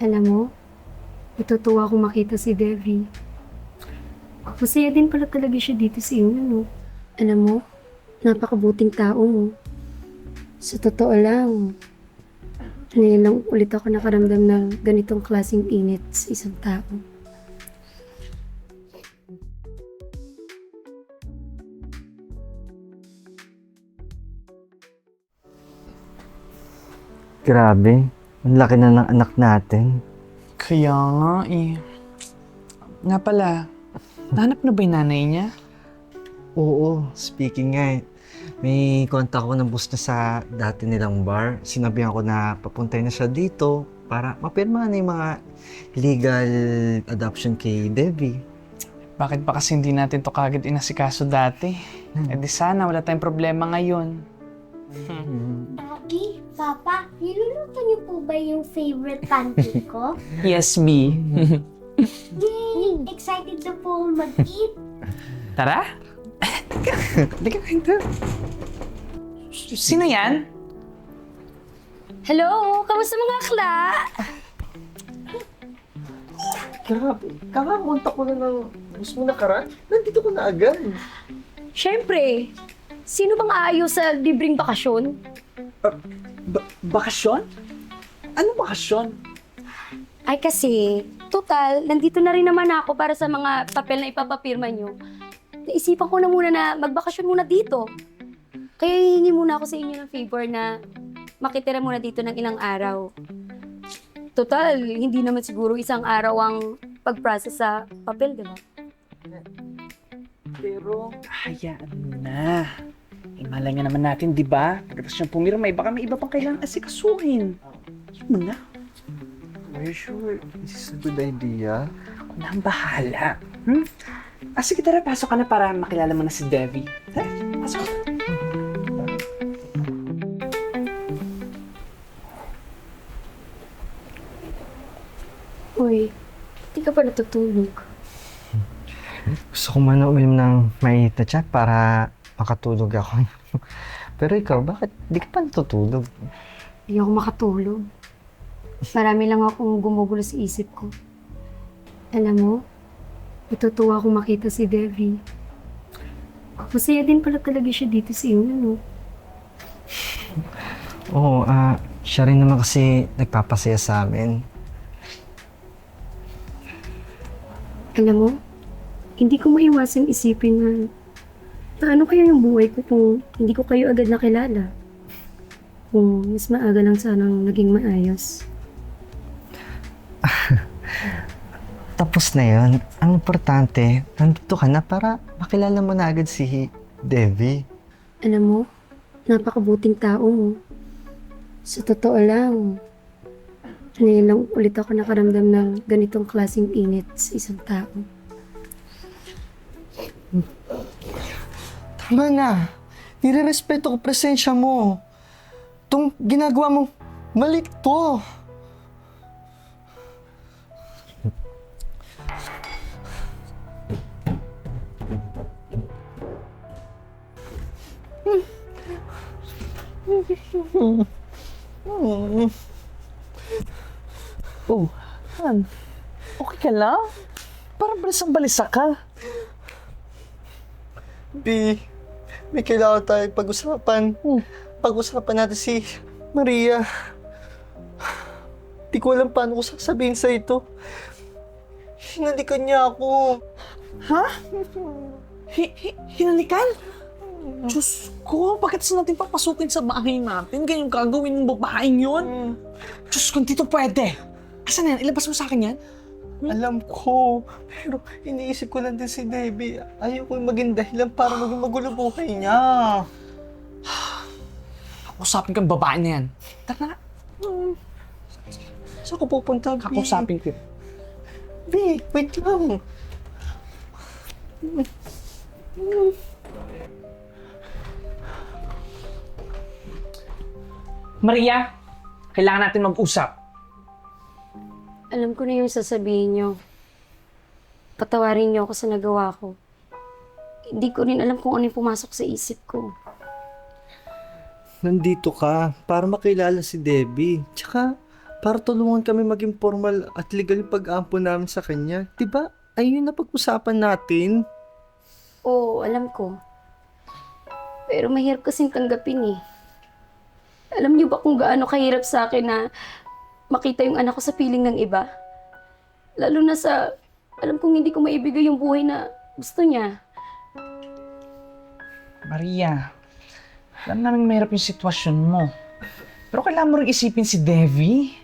Alam mo, natutuwa akong makita si Devi. Masaya din pala talaga siya dito sa inyo, no? Alam mo, napakabuting tao mo. Sa totoo lang, ngayon lang ulit ako nakaramdam ng ganitong klaseng init sa isang tao. Grabe, ang laki na ng anak natin. Kaya nga eh. Nga pala, nahanap na ba yung nanay niya? Oo, speaking nga, may contact ko ng boss na sa dati nilang bar. Sinabihan ko na papuntay na siya dito para mapirma na yung mga legal adoption kay Debbie. Bakit ba kasi hindi natin to kagad inasikaso dati? Eh di sana wala tayong problema ngayon. Daddy, Papa, niluluto niyo po ba yung favorite pancake ko? Yes, B. Yay! Excited na po akong mag-eat. Tara? Halika kayo. Sino yan? Hello! Kamusta mga akla? Grabe, kakakontak ko na ng boss mo nakaraan. Nandito ko na agad. Siyempre, sino bang aayos sa libreng bakasyon? Bakasyon? Ano bakasyon? Ay kasi, total, nandito na rin naman ako para sa mga papel na ipapapirma nyo. Naisipan ko na muna na magbakasyon muna dito. Kaya hihingi muna ako sa inyo ng favor na makitira muna dito ng ilang araw. Total, hindi naman siguro isang araw ang pag-process sa papel, di ba? Pero, hayaan mo na. Imala nga naman natin, di ba? Pagkatapos niyang pumirma, baka may iba pang kailangan asikasuhin. Yun mo na. Are you sure this is a good idea? Ako na ang bahala. Sige, tara, pasok ka na para makilala mo na si Devi. Tara, pasok ka. Uy, di ka pa natutulog. Gusto ko man uminom ng mainit na tsa para makatulog ako. Pero ikaw, bakit di ka pa natutulog? Hindi ako makatulog. Marami lang akong gumugulo sa isip ko. Alam mo, natutuwa akong makita si Devi. Masaya din pala talaga siya dito sa inyo, no? Oo, siya rin naman kasi nagpapasaya sa amin. Alam mo, hindi ko maiwasang isipin na paano kaya yung buhay ko kung hindi ko kayo agad nakilala. Kung mas maaga lang sanang naging maayos. Tapos na yun, ang importante, nandito ka na para makilala mo na agad si Devi. Alam mo, napakabuting tao mo. Sa totoo lang, ngayon lang ulit ako nakaramdam ng ganitong klaseng init sa isang tao. Tama na. Nire-respeto ko presensya mo. Itong ginagawa mo, mali to. Oh, Han. Okay ka lang? Parang balisang-balisa ka. B, may kailangan tayo pag-usapan. Pag-usapan natin si Maria. Di ko alam paano ko sasabihin sa ito. Hinalikan niya ako. Ha? Hinalikan? Diyos ko, bakit sa natin papasukin sa bahay natin? Ganyan gagawin ng babaeng yun? Diyos ko, hindi to pwede. Asan na yan? Ilabas mo sa akin yan? Alam ko, pero iniisip ko lang din si Debbie. Ayoko maging dahilan para maging magulo buhay niya. Kakusapin kang babae na yan. Tara na. Saan ko pupunta, B? Kakusapin ko. B, wait lang. Maria, kailangan natin mag-usap. Alam ko na yung sasabihin niyo. Patawarin niyo ako sa nagawa ko. Hindi ko rin alam kung ano yung pumasok sa isip ko. Nandito ka para makilala si Debbie. Tsaka, para tulungan kami maging formal at legal yung pag-ampon namin sa kanya. Diba? Ayun na pag-usapan natin. Oo, alam ko. Pero mahirap kasing tanggapin eh. Alam niyo ba kung gaano kahirap sa akin na makita yung anak ko sa piling ng iba? Lalo na sa, alam kong hindi ko maibigay yung buhay na gusto niya. Maria, alam namin mahirap yung sitwasyon mo. Pero kailangan mo rin isipin si Devi.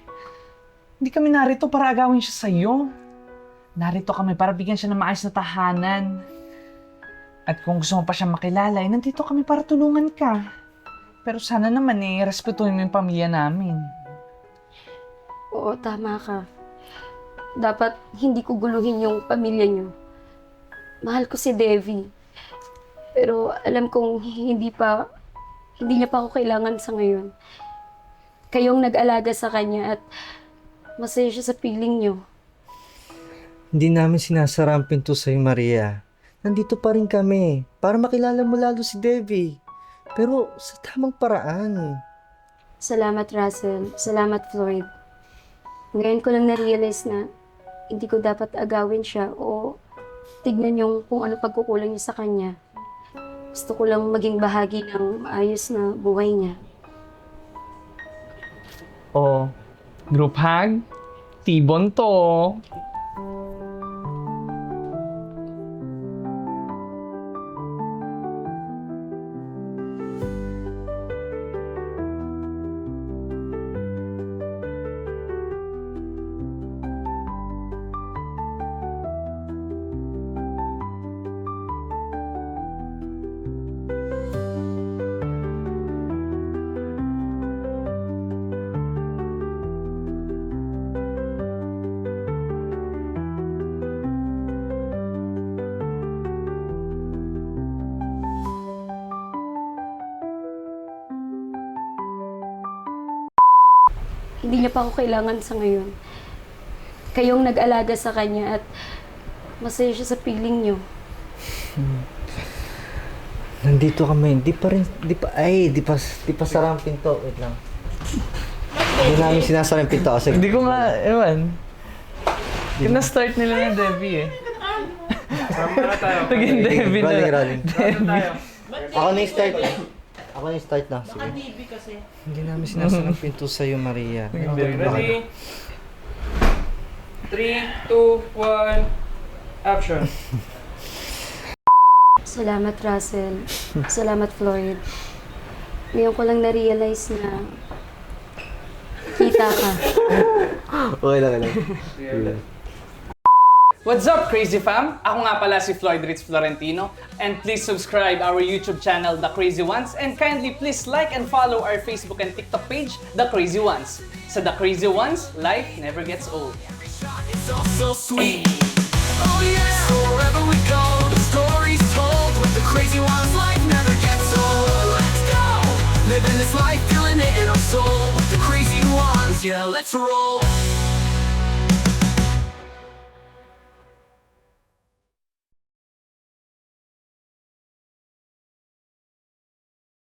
Hindi kami narito para agawin siya sa'yo. Narito kami para bigyan siya ng maayos na tahanan. At kung gusto mo pa siya makilala, nandito kami para tulungan ka. Pero sana naman respetuhin mo yung pamilya namin. Oo, tama ka. Dapat hindi ko guluhin yung pamilya niyo. Mahal ko si Devi. Pero alam kong hindi niya pa ako kailangan sa ngayon. Kayong nag-alaga sa kanya at masaya siya sa piling niyo. Hindi namin sinasara ang pinto sa'yo, Maria. Nandito pa rin kami para makilala mo lalo si Devi. Pero sa tamang paraan. Salamat, Russell. Salamat, Floyd. Ngayon ko lang na-realize na hindi ko dapat agawin siya o tignan yung kung ano pagkukulang niya sa kanya. Gusto ko lang maging bahagi ng maayos na buhay niya. Oh, group hug? Tibon to. Hindi niya pa ako kailangan sa ngayon. Kayong nag-alaga sa kanya at masaya siya sa piling niyo. Nandito kami. Di pa sara ang pinto. Wait lang. Hindi namin sinasara yung pinto kasi... Hindi ko nga, ewan. Kina-start nila ng Devi eh. Naging Devi na. Rolling. Devi. Ako na yung start. Ako na yung start na. Sige. Hindi namin sinasara ang pinto sa'yo, Maria. Ready? 3, 2, 1, action. Salamat, Russell. Salamat, Floyd. Ngayon ko lang na-realize na kita ka. Okay lang. What's up, Crazy Fam? Ako nga pala si Floyd Ritz Florentino. And please subscribe our YouTube channel, The Crazy Ones. And kindly please like and follow our Facebook and TikTok page, The Crazy Ones. Sa The Crazy Ones, life never gets old. It's all so sweet. Oh yeah. So wherever we go, the story's told. With the crazy ones, life never gets old. Let's go. Living this life, feeling it in our soul. With the crazy ones, yeah, let's roll.